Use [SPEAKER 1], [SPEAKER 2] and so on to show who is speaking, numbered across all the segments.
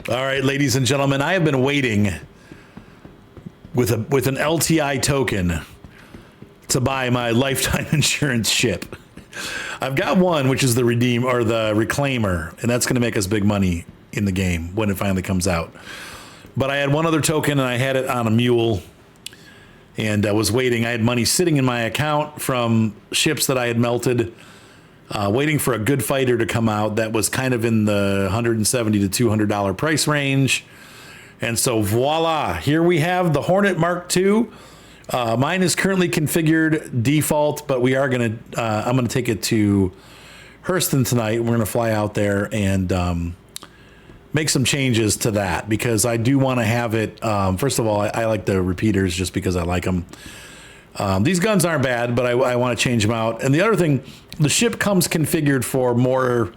[SPEAKER 1] All right, ladies and gentlemen, I have been waiting with an LTI token to buy my lifetime insurance ship. I've got one, which is the Redeem or the Reclaimer, and that's going to make us big money in the game when it finally comes out. But I had one other token, and I had it on a mule, and I was waiting. I had money sitting in my account from ships that I had melted, waiting for a good fighter to come out that was kind of in the $170 to $200 price range. And so voila, here we have the Hornet Mark II. Mine is currently configured default, but we are going to, I'm going to take it to Hurston tonight. We're going to fly out there and make some changes to that because I do want to have it. First of all, I like the repeaters just because I like them. These guns aren't bad, but I want to change them out. And the other thing, the ship comes configured for more,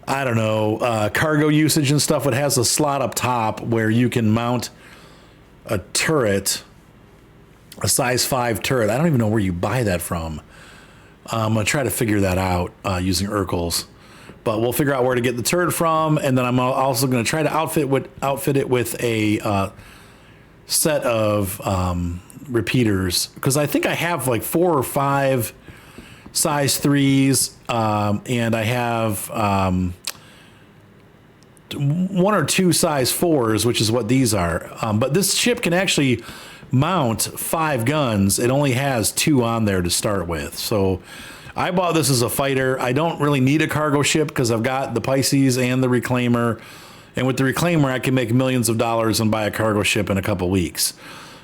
[SPEAKER 1] I don't know, cargo usage and stuff. It has a slot up top where you can mount a turret, a size 5 turret. I don't even know where you buy that from. I'm going to try to figure that out using Urkels. But we'll figure out where to get the turret from, and then I'm also going to try to outfit it with a set of repeaters, because I think I have like 4 or 5 size 3s, and I have 1 or 2 size 4s, which is what these are. But this ship can actually mount 5 guns. It only has 2 on there to start with. So I bought this as a fighter. I don't really need a cargo ship because I've got the Pisces and the Reclaimer. And with the Reclaimer, I can make millions of dollars and buy a cargo ship in a couple weeks.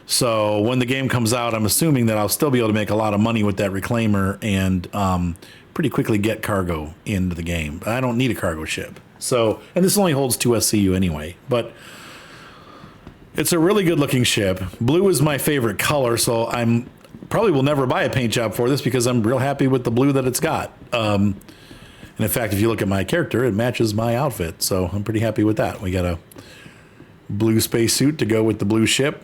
[SPEAKER 1] So when the game comes out, I'm assuming that I'll still be able to make a lot of money with that Reclaimer and pretty quickly get cargo into the game. But I don't need a cargo ship. So, and this only holds 2 SCU anyway, but it's a really good looking ship. Blue is my favorite color, so I'm probably will never buy a paint job for this because I'm real happy with the blue that it's got. And in fact, if you look at my character, it matches my outfit. So I'm pretty happy with that. We got a blue spacesuit to go with the blue ship.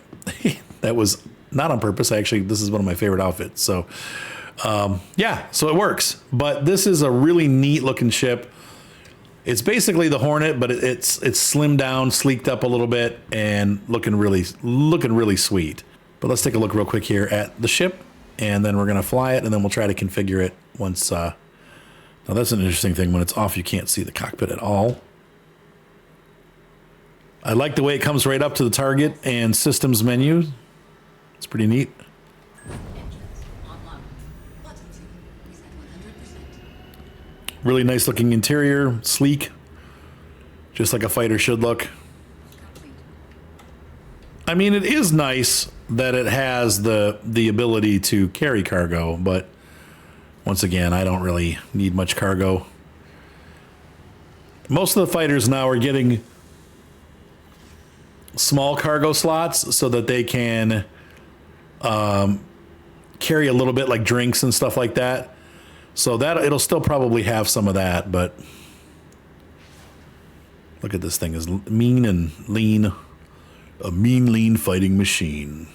[SPEAKER 1] That was not on purpose. Actually, this is one of my favorite outfits. So yeah, so it works. But this is a really neat looking ship. It's basically the Hornet, but it's slimmed down, sleeked up a little bit, and looking really sweet. But let's take a look real quick here at the ship, and then we're going to fly it, and then we'll try to configure it once. Now, that's an interesting thing. When it's off, you can't see the cockpit at all. I like the way it comes right up to the target and systems menu. It's pretty neat. Really nice looking interior, sleek, just like a fighter should look. I mean, it is nice that it has the ability to carry cargo, but once again, I don't really need much cargo. Most of the fighters now are getting small cargo slots so that they can carry a little bit, like drinks and stuff like that. So that it'll still probably have some of that, but look at this thing, is mean and lean. A mean, lean fighting machine.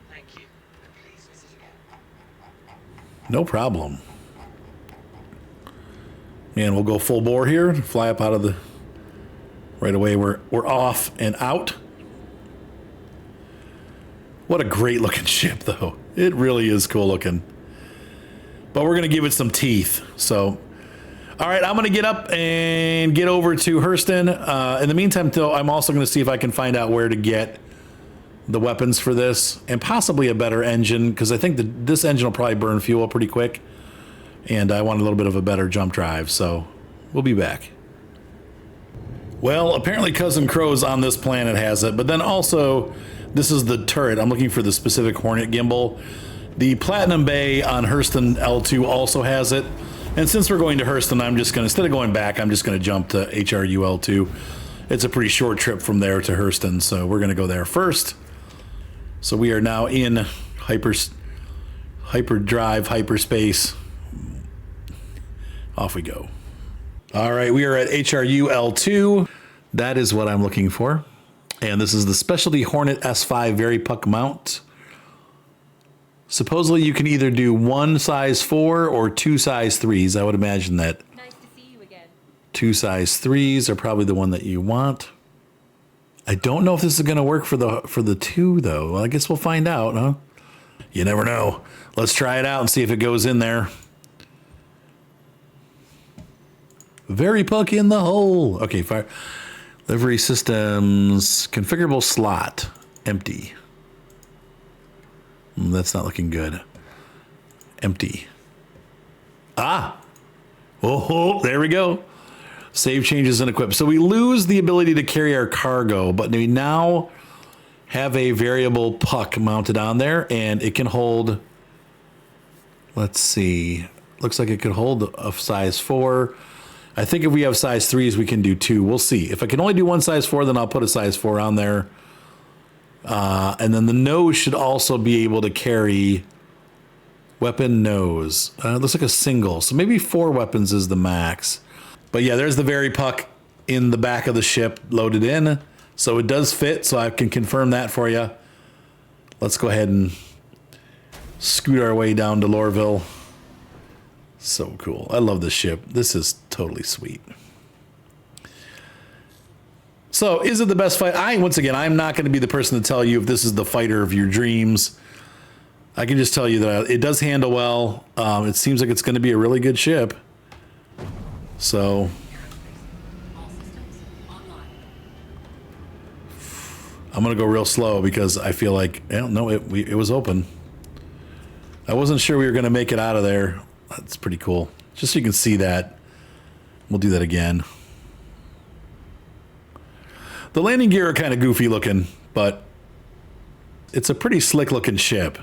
[SPEAKER 2] Thank you. Please visit again.
[SPEAKER 1] No problem. And we'll go full bore here, fly up out of the right away. We're off and out. What a great looking ship, though. It really is cool looking. But we're going to give it some teeth. So, all right, I'm going to get up and get over to Hurston. In the meantime, though, I'm also going to see if I can find out where to get the weapons for this and possibly a better engine, because I think this engine will probably burn fuel pretty quick. And I want a little bit of a better jump drive. So we'll be back. Well, apparently Cousin Crow's on this planet has it, but then also this is the turret. I'm looking for the specific Hornet gimbal. The Platinum Bay on Hurston L2 also has it. And since we're going to Hurston, I'm just going to, instead of going back, I'm just going to jump to HRU L2. It's a pretty short trip from there to Hurston, so we're going to go there first. So we are now in hyperdrive, hyperspace. Off we go. All right, we are at HRU L2. That is what I'm looking for. And this is the Specialty Hornet S5 Very Puck mount. Supposedly you can either do 1 size 4 or 2 size 3s. I would imagine that
[SPEAKER 3] Nice to see you again.
[SPEAKER 1] 2 size 3s are probably the one that you want. I don't know if this is going to work for the 2 though. Well, I guess we'll find out, huh? You never know. Let's try it out and see if it goes in there. Very puck in the hole. Okay, fire. Livery systems, configurable slot, empty. That's not looking good. Empty. Ah. Oh, there we go. Save changes and equip. So we lose the ability to carry our cargo, but we now have a variable puck mounted on there, and it can hold, let's see, looks like it could hold a size 4. I think if we have size 3s, we can do 2. We'll see. If I can only do 1 size 4, then I'll put a size 4 on there. And then the nose should also be able to carry weapon nose. It looks like a single. So maybe 4 weapons is the max. But yeah, there's the very puck in the back of the ship loaded in. So it does fit. So I can confirm that for you. Let's go ahead and scoot our way down to Lorville. So cool. I love this ship. This is totally sweet. So is it the best fight? Once again, I'm not going to be the person to tell you if this is the fighter of your dreams. I can just tell you that it does handle well. It seems like it's going to be a really good ship. So I'm going to go real slow because I feel like, no, it was open. I wasn't sure we were going to make it out of there. That's pretty cool. Just so you can see that. We'll do that again. The landing gear are kind of goofy looking, but it's a pretty slick looking ship.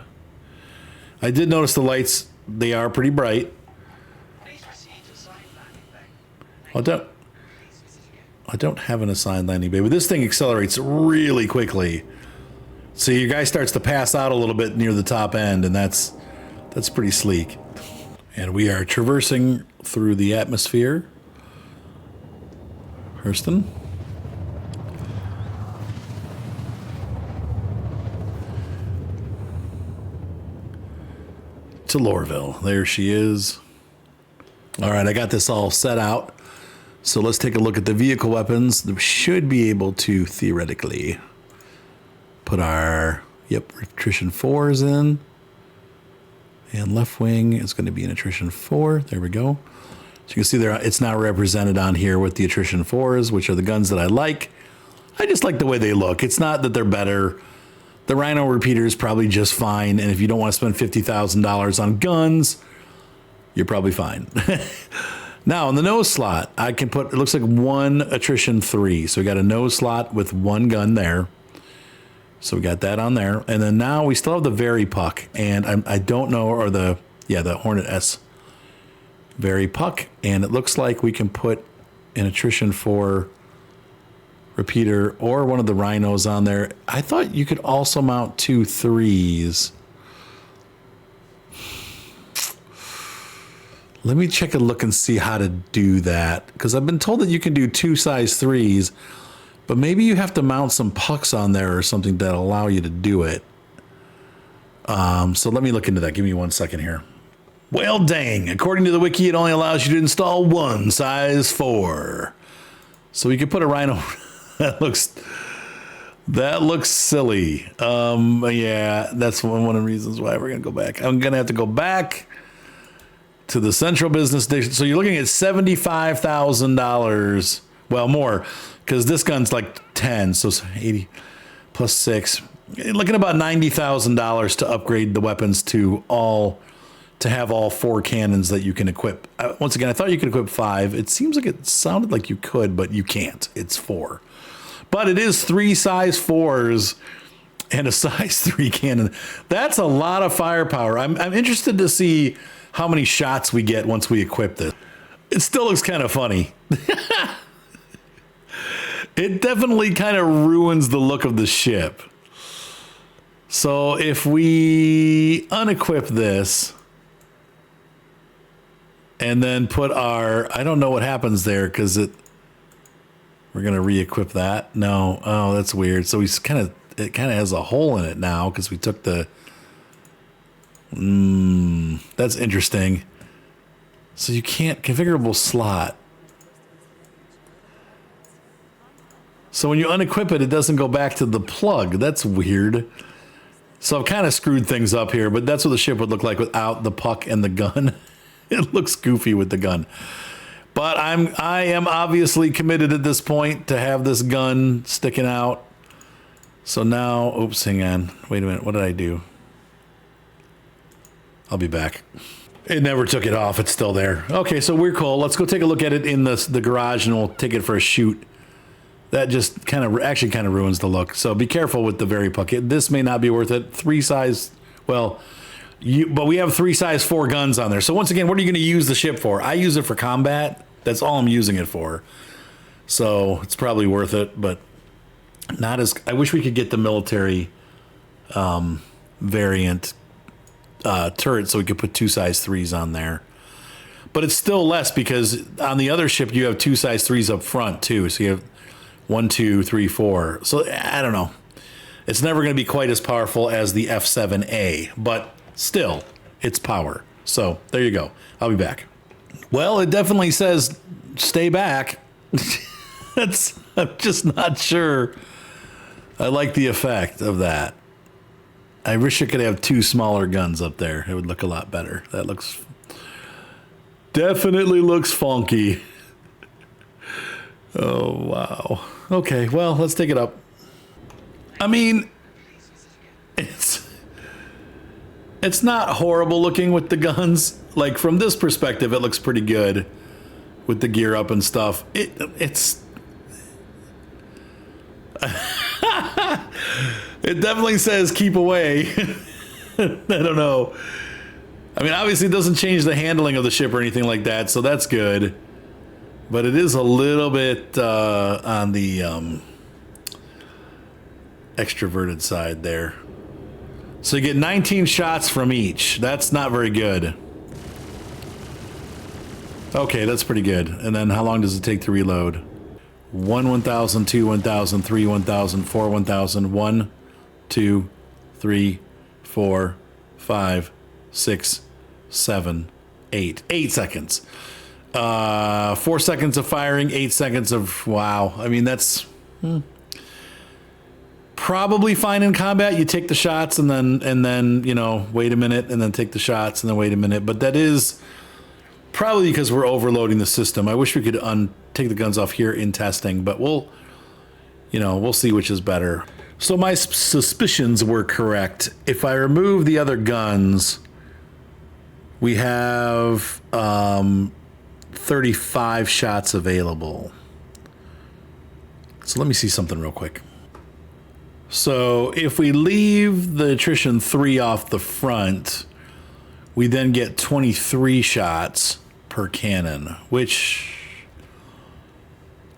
[SPEAKER 1] I did notice the lights, they are pretty bright.
[SPEAKER 2] Please proceed to assigned landing bay.
[SPEAKER 1] I don't have an assigned landing bay, but this thing accelerates really quickly. So your guy starts to pass out a little bit near the top end, and that's pretty sleek. And we are traversing through the atmosphere. Hurston. To Lorville. There she is. All right, I got this all set out. So let's take a look at the vehicle weapons. We should be able to theoretically put our, attrition 4s in. And left wing is going to be an attrition 4. There we go. So you can see there, it's now represented on here with the attrition 4s, which are the guns that I like. I just like the way they look. It's not that they're better. The Rhino repeater is probably just fine. And if you don't want to spend $50,000 on guns, you're probably fine. Now in the nose slot, I can put, it looks like 1 attrition 3. So we got a nose slot with 1 gun there. So we got that on there. And then now we still have the Very Puck. And I don't know, or the Hornet S Very Puck. And it looks like we can put an attrition 4 repeater or one of the Rhinos on there. I thought you could also mount 2 3s. Let me check a look and see how to do that. Because I've been told that you can do 2 size 3s. But maybe you have to mount some pucks on there or something that allow you to do it. So let me look into that. Give me 1 second here. Well, dang. According to the wiki, it only allows you to install 1 size 4. So we could put a Rhino. that looks silly. Yeah, that's one of the reasons why we're going to go back. I'm going to have to go back to the central business station. So you're looking at $75,000. Well, more. Because this gun's like 10, so 80 plus 6. You're looking at about $90,000 to upgrade the weapons to have all 4 cannons that you can equip. Once again, I thought you could equip 5. It seems like it sounded like you could, but you can't. It's 4. But it is 3 size 4s and a size 3 cannon. That's a lot of firepower. I'm interested to see how many shots we get once we equip this. It still looks kind of funny. It definitely kind of ruins the look of the ship. So if we unequip this and then put our, I don't know what happens there because we're going to re-equip that. No. Oh, that's weird. So it kind of has a hole in it now because we took the That's interesting. So you can't configurable slot. So when you unequip it, it doesn't go back to the plug. That's weird. So I've kind of screwed things up here, but that's what the ship would look like without the puck and the gun. It looks goofy with the gun. But I am obviously committed at this point to have this gun sticking out. So now, oops, hang on. Wait a minute, what did I do? I'll be back. It never took it off, it's still there. Okay, so we're cool. Let's go take a look at it in the garage and we'll take it for a shoot. That just kind of ruins the look. So be careful with the very puck. This may not be worth it. But we have 3 size 4 guns on there. So once again, what are you going to use the ship for? I use it for combat. That's all I'm using it for. So it's probably worth it, but not as. I wish we could get the military variant turret so we could put 2 size 3s on there. But it's still less because on the other ship you have 2 size 3s up front too. So you have 1, 2, 3, 4. So I don't know. It's never going to be quite as powerful as the F7A, but still, it's power. So there you go. I'll be back. Well, it definitely says stay back. I'm just not sure. I like the effect of that. I wish I could have 2 smaller guns up there. It would look a lot better. That definitely looks funky. Oh, wow. Okay, well, let's take it up. I mean, it's not horrible looking with the guns. Like, from this perspective, it looks pretty good with the gear up and stuff. It's... It definitely says keep away. I don't know. I mean, obviously it doesn't change the handling of the ship or anything like that, so that's good. But it is a little bit on the extroverted side there. So you get 19 shots from each. That's not very good. Okay, that's pretty good. And then how long does it take to reload? 1,000, 2, 1,000, 3, 1,000, 4, 1,000, 1, 2, 3, 4, 5, 6, 7, 8. 8 seconds. 4 seconds of firing, 8 seconds of wow. I mean, that's probably fine in combat. You take the shots and then you know, wait a minute and then take the shots and then wait a minute. But that is probably because we're overloading the system. I wish we could take the guns off here in testing, but we'll see which is better. So my suspicions were correct. If I remove the other guns, we have 35 shots available. So let me see something real quick. So if we leave the attrition 3 off the front, we then get 23 shots per cannon, which,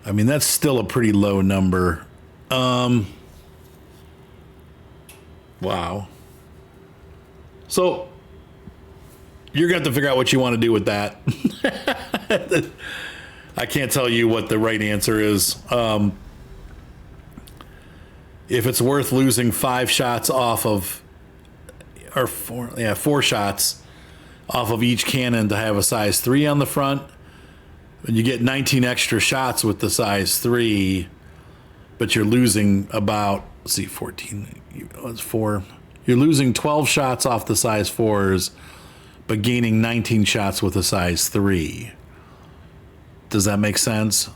[SPEAKER 1] I mean, that's still a pretty low number. Wow. So you're going to have to figure out what you want to do with that. I can't tell you what the right answer is. If it's worth losing 5 shots off of, or 4 shots off of each cannon to have a size 3 on the front, and you get 19 extra shots with the size 3, but you're losing about, let's see, 14, it's 4. You're losing 12 shots off the size 4s, but gaining 19 shots with a size 3. Does that make sense?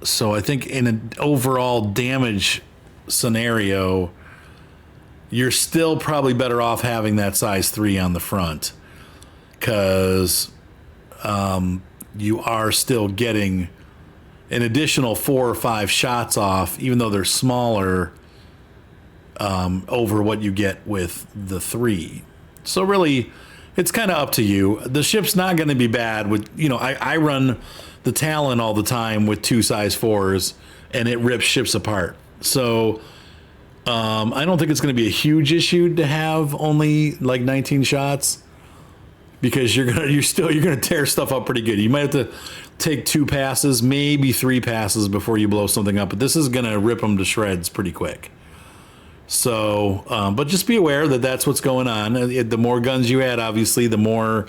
[SPEAKER 1] So I think in an overall damage scenario, you're still probably better off having that size 3 on the front, because you are still getting an additional 4 or 5 shots off, even though they're smaller, over what you get with the 3. So really, it's kind of up to you. The ship's not going to be bad with, I run the Talon all the time with 2 size 4s, and it rips ships apart. So I don't think it's going to be a huge issue to have only like 19 shots, because you're gonna tear stuff up pretty good. You might have to take 2 passes, maybe 3 passes before you blow something up, but this is gonna rip them to shreds pretty quick. So, but just be aware that that's what's going on. The more guns you add, obviously, the more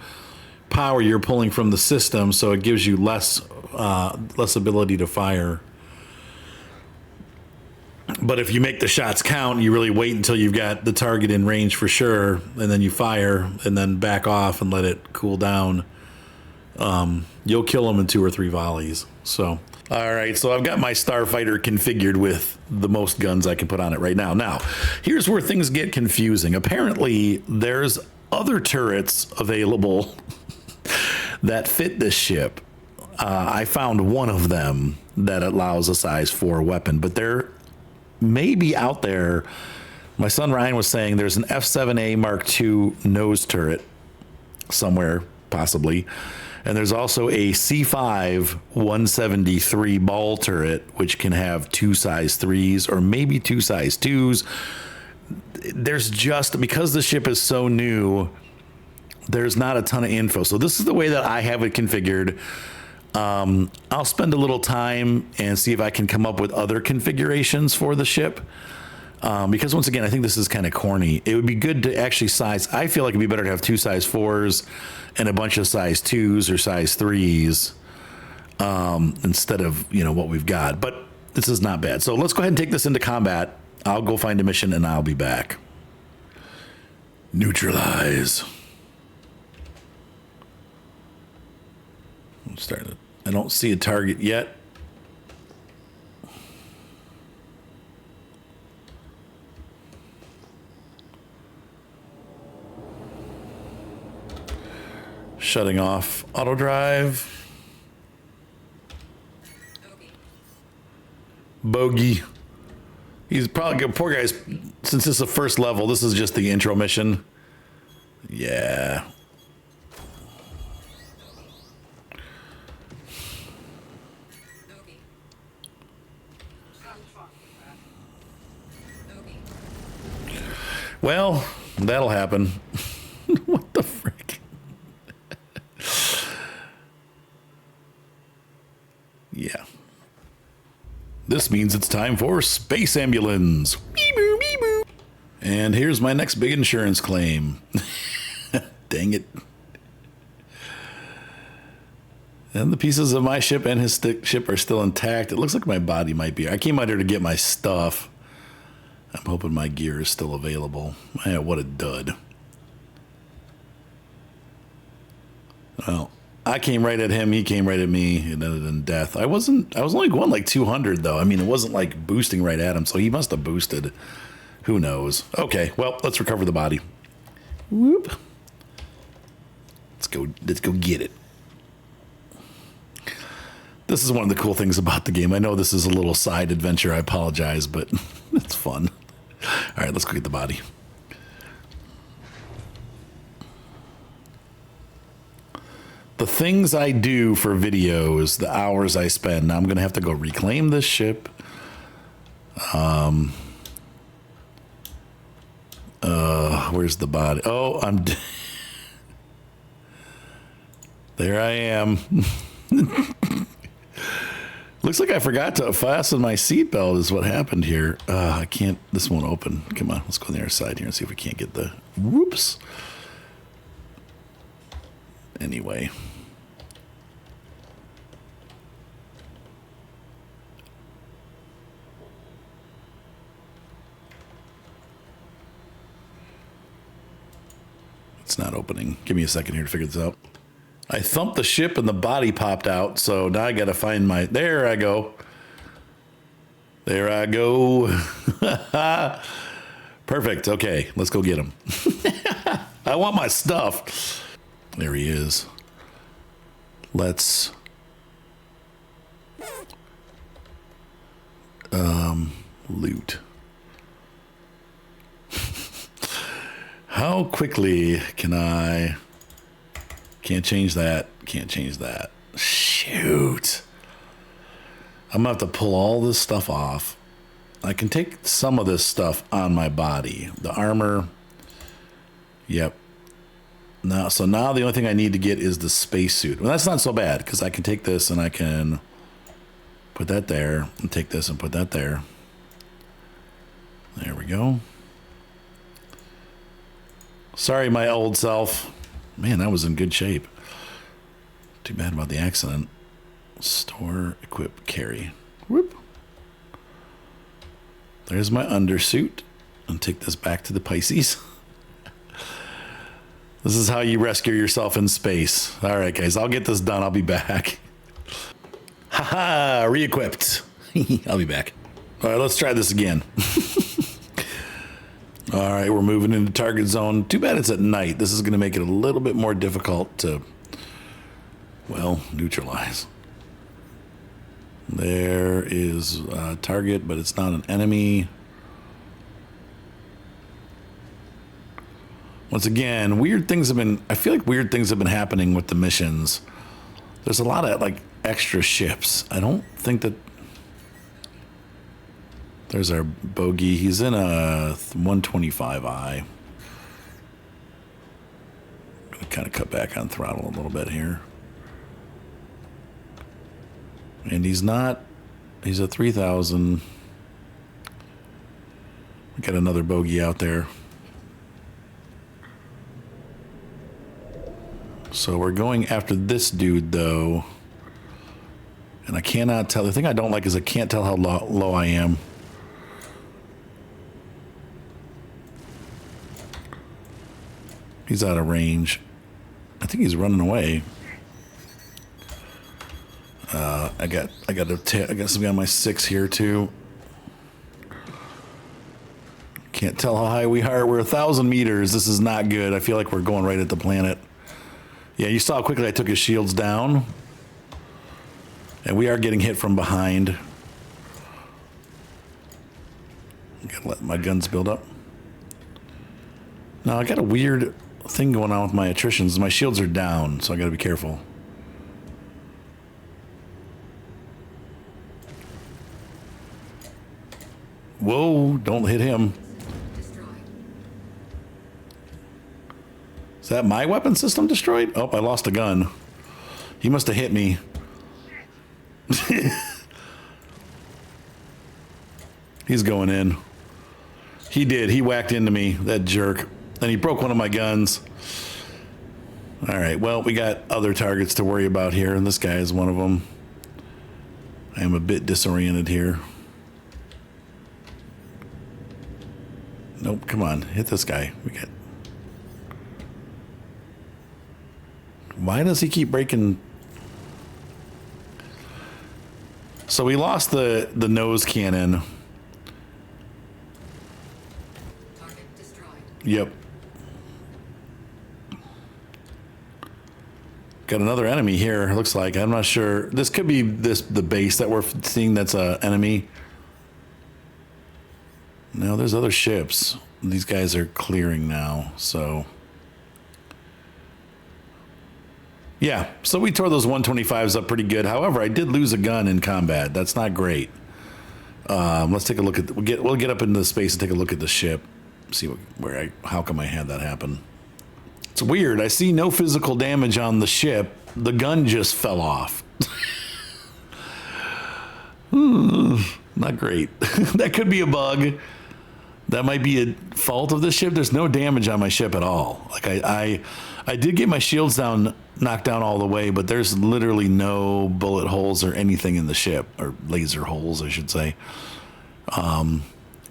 [SPEAKER 1] power you're pulling from the system, so it gives you less ability to fire. But if you make the shots count, you really wait until you've got the target in range for sure, and then you fire, and then back off and let it cool down. You'll kill them in 2 or 3 volleys. So, all right, so I've got my Starfighter configured with the most guns I can put on it right now. Now, here's where things get confusing. Apparently, there's other turrets available that fit this ship. I found one of them that allows a size 4 weapon, but they're maybe out there. My son Ryan was saying there's an F7A Mark II nose turret somewhere, possibly. And there's also a C5 173 ball turret, which can have 2 size 3s or maybe 2 size 2s. There's just, because the ship is so new, there's not a ton of info. So this is the way that I have it configured. I'll spend a little time and see if I can come up with other configurations for the ship. Because once again, I think this is kind of corny. It would be good to actually size. I feel like it'd be better to have 2 size 4s and a bunch of size 2s or size 3s instead of, what we've got. But this is not bad. So let's go ahead and take this into combat. I'll go find a mission and I'll be back. Neutralize. I'm starting. I don't see a target yet. Shutting off auto drive. Bogey. He's probably good. Poor guys. Since this is the first level, this is just the intro mission. Yeah. Well, that'll happen. What the frick? Yeah. This means it's time for Space Ambulance. Beep-boo, beep-boo. And here's my next big insurance claim. Dang it. And the pieces of my ship and his ship are still intact. It looks like my body might be. I came out here to get my stuff. I'm hoping my gear is still available. Man, what a dud. Well, I came right at him, he came right at me, and ended in death. I was only going like 200 though. I mean, it wasn't like boosting right at him, so he must have boosted. Who knows? Okay, well, let's recover the body. Whoop. Let's go get it. This is one of the cool things about the game. I know this is a little side adventure, I apologize, but it's fun. All right, let's go get the body. The things I do for videos, the hours I spend. Now I'm going to have to go reclaim this ship. Where's the body? Oh, there I am. Looks like I forgot to fasten my seatbelt is what happened here. I can't, this won't open. Come on, let's go on the other side here and see if we can't get the, whoops. Anyway. It's not opening. Give me a second here to figure this out. I thumped the ship and the body popped out, so now I gotta find my, there I go. There I go. Perfect, okay, let's go get him. I want my stuff. There he is. Let's loot. How quickly can I? Can't change that. Can't change that. Shoot. I'm gonna have to pull all this stuff off. I can take some of this stuff on my body. The armor. Yep. Now, so now the only thing I need to get is the spacesuit. Well, that's not so bad because I can take this and I can put that there and take this and put that there. There we go. Sorry, my old self. Man, that was in good shape. Too bad about the accident. Store, equip, carry. Whoop. There's my undersuit. And take this back to the Pisces. This is how you rescue yourself in space. All right, guys, I'll get this done. I'll be back. Haha, re-equipped. I'll be back. All right, let's try this again. All right, we're moving into target zone. Too bad it's at night. This is going to make it a little bit more difficult to, well, neutralize. There is a target, but it's not an enemy. Once again, weird things have been, I feel like weird things have been happening with the missions. There's a lot of like extra ships. I don't think that, there's our bogey. He's in a 125i. Gonna kind of cut back on throttle a little bit here. And he's not, he's a 3000. We got another bogey out there. So we're going after this dude, though. And I cannot tell. The thing I don't like is I can't tell how low I am. He's out of range. I think he's running away. I got something on my 6 here, too. Can't tell how high we are. We're 1,000 meters. This is not good. I feel like we're going right at the planet. Yeah, you saw how quickly I took his shields down. And we are getting hit from behind. Gotta let my guns build up. Now, I got a weird thing going on with my attritions. My shields are down, so I gotta be careful. Whoa, don't hit him. Is that my weapon system destroyed? Oh, I lost a gun. He must have hit me. He's going in. He did. He whacked into me, that jerk. And he broke one of my guns. All right, well, we got other targets to worry about here, and this guy is one of them. I am a bit disoriented here. Nope, come on, hit this guy. We got. Why does he keep breaking? So we lost the nose cannon.
[SPEAKER 3] Target destroyed.
[SPEAKER 1] Yep. Got another enemy here, looks like. I'm not sure. This could be the base that we're seeing that's a enemy. No, there's other ships. These guys are clearing now, so. Yeah, so we tore those 125s up pretty good. However, I did lose a gun in combat. That's not great. Let's take a look at. We'll get up into the space and take a look at the ship. See how come I had that happen. It's weird. I see no physical damage on the ship. The gun just fell off. Not great. That could be a bug. That might be a fault of the ship. There's no damage on my ship at all. Like I did get my shields knocked down all the way, but there's literally no bullet holes or anything in the ship, or laser holes, I should say.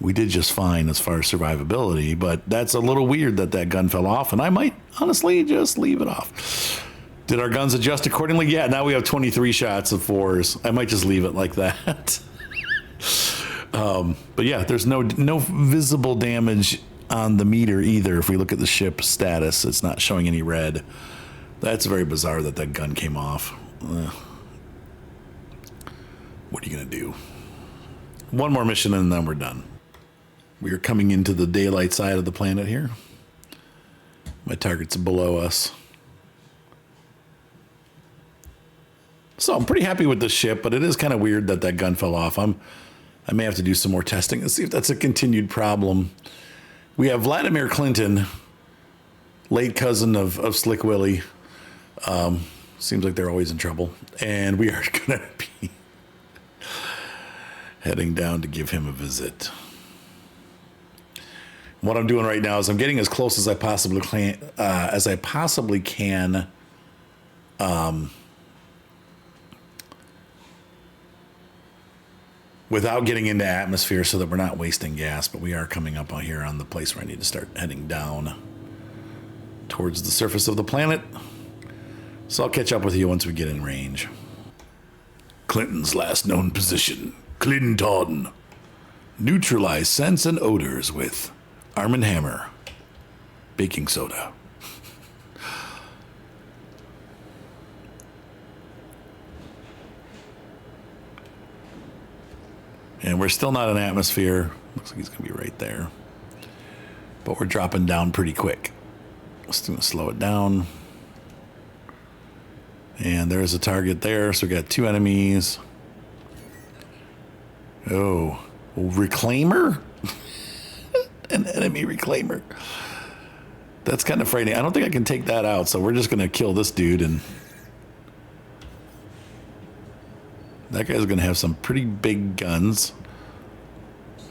[SPEAKER 1] We did just fine as far as survivability, but that's a little weird that gun fell off, and I might honestly just leave it off. Did our guns adjust accordingly? Yeah, now we have 23 shots of 4s. I might just leave it like that. But yeah, there's no visible damage on the meter either. If we look at the ship status, it's not showing any red. That's very bizarre that gun came off. What are you going to do? One more mission and then we're done. We are coming into the daylight side of the planet here. My target's below us. So I'm pretty happy with the ship, but it is kind of weird that gun fell off. I may have to do some more testing and see if that's a continued problem. We have Vladimir Clinton, late cousin of Slick Willie. Seems like they're always in trouble. And we are going to be heading down to give him a visit. What I'm doing right now is I'm getting as close as I possibly can, without getting into atmosphere, so that we're not wasting gas. But we are coming up on here on the place where I need to start heading down towards the surface of the planet. So I'll catch up with you once we get in range. Clinton's last known position: Clinton. Neutralize scents and odors with Arm & Hammer baking soda. And we're still not in atmosphere. Looks like he's going to be right there. But we're dropping down pretty quick. Just going to slow it down. And there's a target there. So we got 2 enemies. Oh, reclaimer? An enemy reclaimer. That's kind of frightening. I don't think I can take that out, so we're just going to kill this dude, and that guy's going to have some pretty big guns.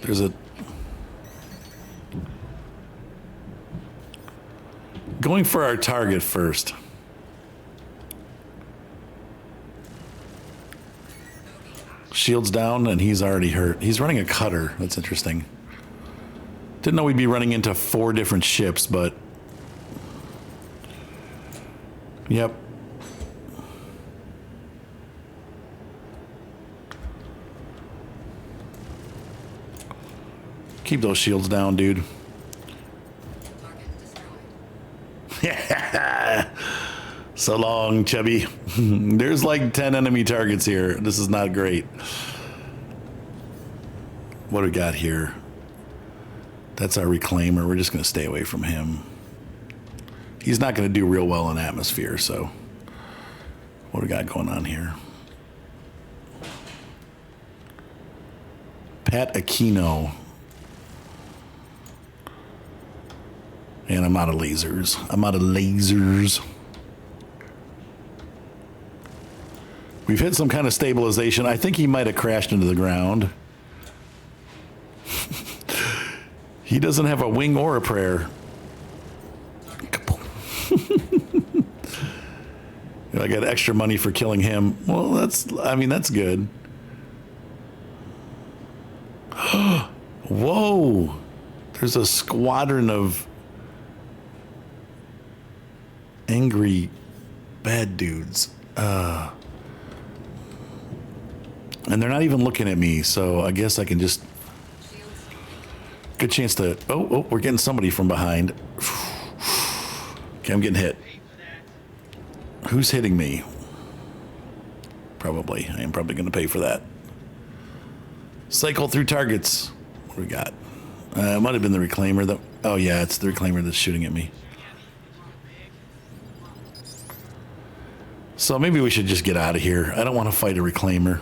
[SPEAKER 1] There's a... Going for our target first. Shields down, and he's already hurt. He's running a cutter. That's interesting. Didn't know we'd be running into 4 different ships, but... Yep. Keep those shields down, dude.
[SPEAKER 3] Target destroyed.
[SPEAKER 1] So long, chubby. There's like 10 enemy targets here. This is not great. What do we got here? That's our reclaimer. We're just going to stay away from him. He's not going to do real well in atmosphere, so... What do we got going on here? Pat Aquino. And I'm out of lasers. We've hit some kind of stabilization. I think he might have crashed into the ground. He doesn't have a wing or a prayer. I got extra money for killing him. Well, that's good. Whoa. There's a squadron of angry bad dudes. And they're not even looking at me, so I guess I can just... Good chance to... Oh, we're getting somebody from behind. Okay, I'm getting hit. Who's hitting me? Probably. I am probably going to pay for that. Cycle through targets. What do we got? It might have been the reclaimer. Oh, yeah, it's the reclaimer that's shooting at me. So maybe we should just get out of here. I don't want to fight a reclaimer.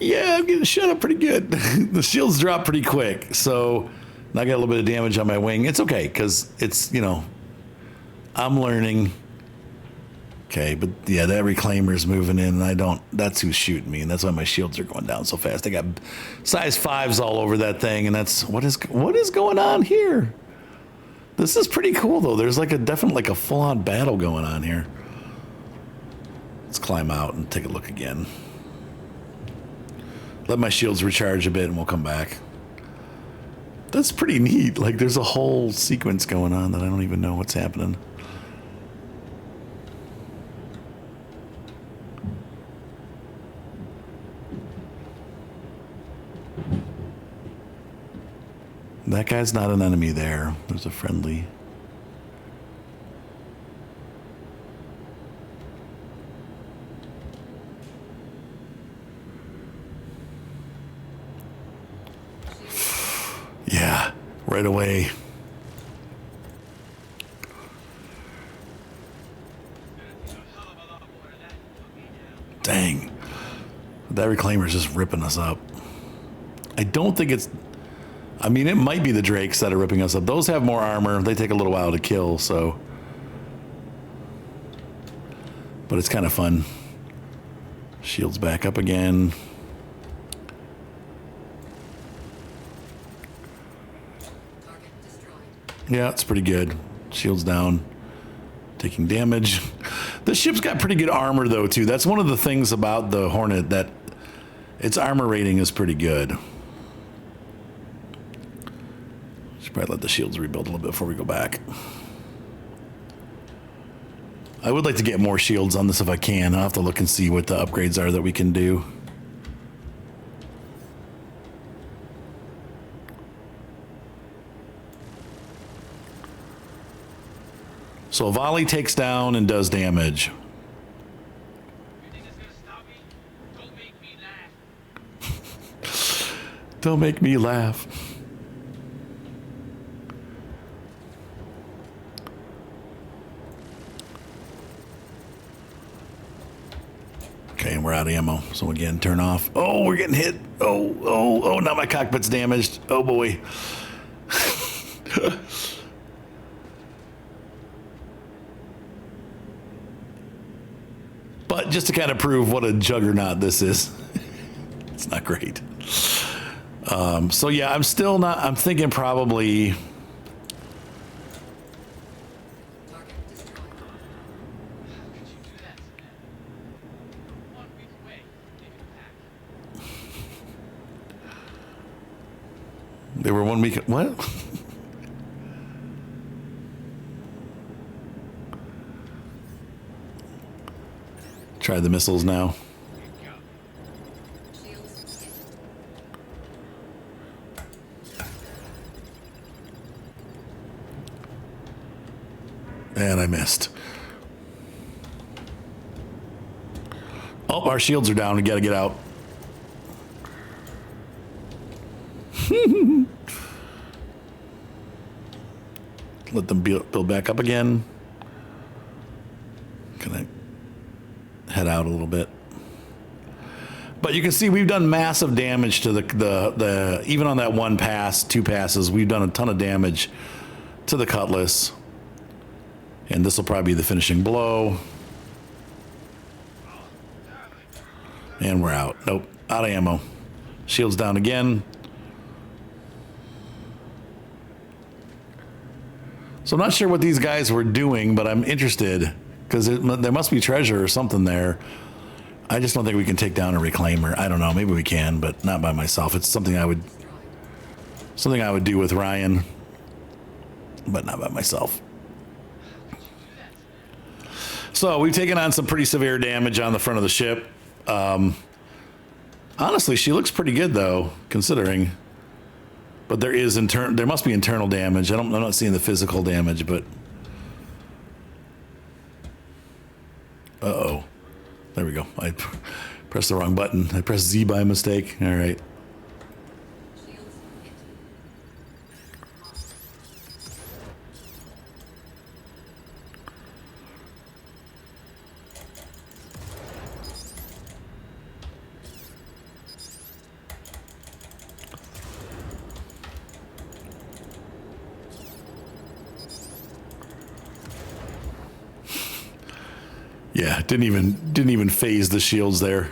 [SPEAKER 1] Yeah, I'm getting shut up pretty good. The shields drop pretty quick, so I got a little bit of damage on my wing. It's okay, because it's, I'm learning. Okay, but yeah, that reclaimer's moving in, and that's who's shooting me, and that's why my shields are going down so fast. I got size 5s all over that thing, and that's, what is going on here? This is pretty cool, though. There's definitely a full-on battle going on here. Let's climb out and take a look again. Let my shields recharge a bit and we'll come back. That's pretty neat. There's a whole sequence going on that I don't even know what's happening. That guy's not an enemy there. There's a friendly. Yeah, right away. Dang. That reclaimer's just ripping us up. I don't think it's... I mean, it might be the Drakes that are ripping us up. Those have more armor. They take a little while to kill, so... But it's kind of fun. Shields back up again. Yeah, it's pretty good. Shields down. Taking damage. The ship's got pretty good armor, though, too. That's one of the things about the Hornet, that its armor rating is pretty good. Should probably let the shields rebuild a little bit before we go back. I would like to get more shields on this if I can. I'll have to look and see what the upgrades are that we can do. So a volley takes down and does damage.
[SPEAKER 2] You think it's gonna stop me? Don't make me laugh.
[SPEAKER 1] Don't make me laugh. Okay, and we're out of ammo. So again, turn off. Oh, we're getting hit. Oh, now my cockpit's damaged. Oh boy. But just to kind of prove what a juggernaut this is, it's not great. So yeah, I'm still not, I'm thinking probably,
[SPEAKER 3] Target destroyed.
[SPEAKER 2] How could you do that to them? 1 week away, leaving back.
[SPEAKER 1] they were 1 week, what? Try the missiles now.
[SPEAKER 3] Shields hit.
[SPEAKER 1] And I missed. Oh, our shields are down. We gotta get out. Let them build back up again. Can I head out a little bit? But you can see we've done massive damage to the even on that one pass, two passes, we've done a ton of damage to the Cutlass. And this will probably be the finishing blow. And we're out. Nope, out of ammo. Shields down again. So I'm not sure what these guys were doing, but I'm interested because there must be treasure or something there. I just don't think we can take down a reclaimer. I don't know. Maybe we can, but not by myself. It's something I would do with Ryan, but not by myself. So we've taken on some pretty severe damage on the front of the ship. Honestly, she looks pretty good though, considering. But there must be internal damage. I'm not seeing the physical damage, but. Uh-oh. There we go. I pressed the wrong button. I pressed Z by mistake. All right.
[SPEAKER 3] Shields hit.
[SPEAKER 1] Yeah, didn't even phase the shields there.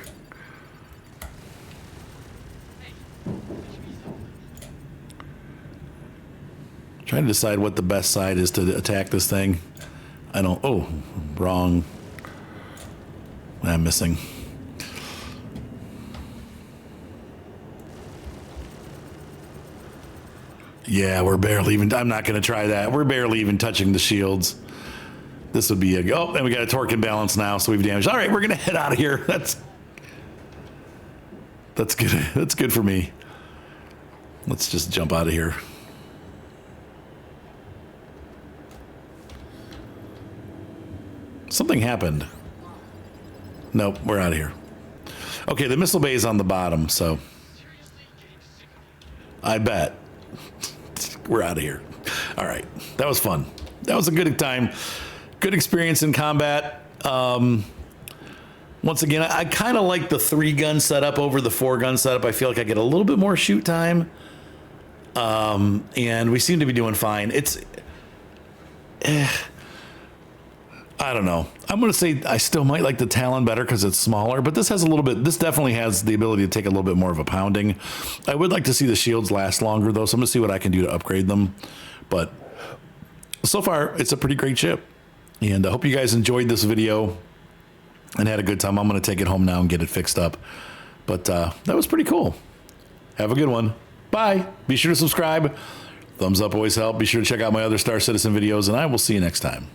[SPEAKER 1] Trying to decide what the best side is to attack this thing. I don't. Oh, wrong. I'm missing. Yeah, we're barely even. I'm not going to try that. We're barely even touching the shields. This would be a go. Oh, and we got a torque imbalance now, so we've damaged. All right, we're gonna head out of here. That's good. That's good for me. Let's just jump out of here. Something happened. Nope, we're out of here. Okay, the missile bay is on the bottom, so I bet we're out of here. All right, that was fun. That was a good time. Good experience in combat. Once again, I kind of like the 3-gun setup over the 4-gun setup. I feel like I get a little bit more shoot time. And we seem to be doing fine. I don't know. I'm going to say I still might like the Talon better because it's smaller, but this definitely has the ability to take a little bit more of a pounding. I would like to see the shields last longer though, so I'm going to see what I can do to upgrade them. But so far, it's a pretty great ship. And I hope you guys enjoyed this video and had a good time. I'm going to take it home now and get it fixed up. But that was pretty cool. Have a good one. Bye. Be sure to subscribe. Thumbs up always help. Be sure to check out my other Star Citizen videos, and I will see you next time.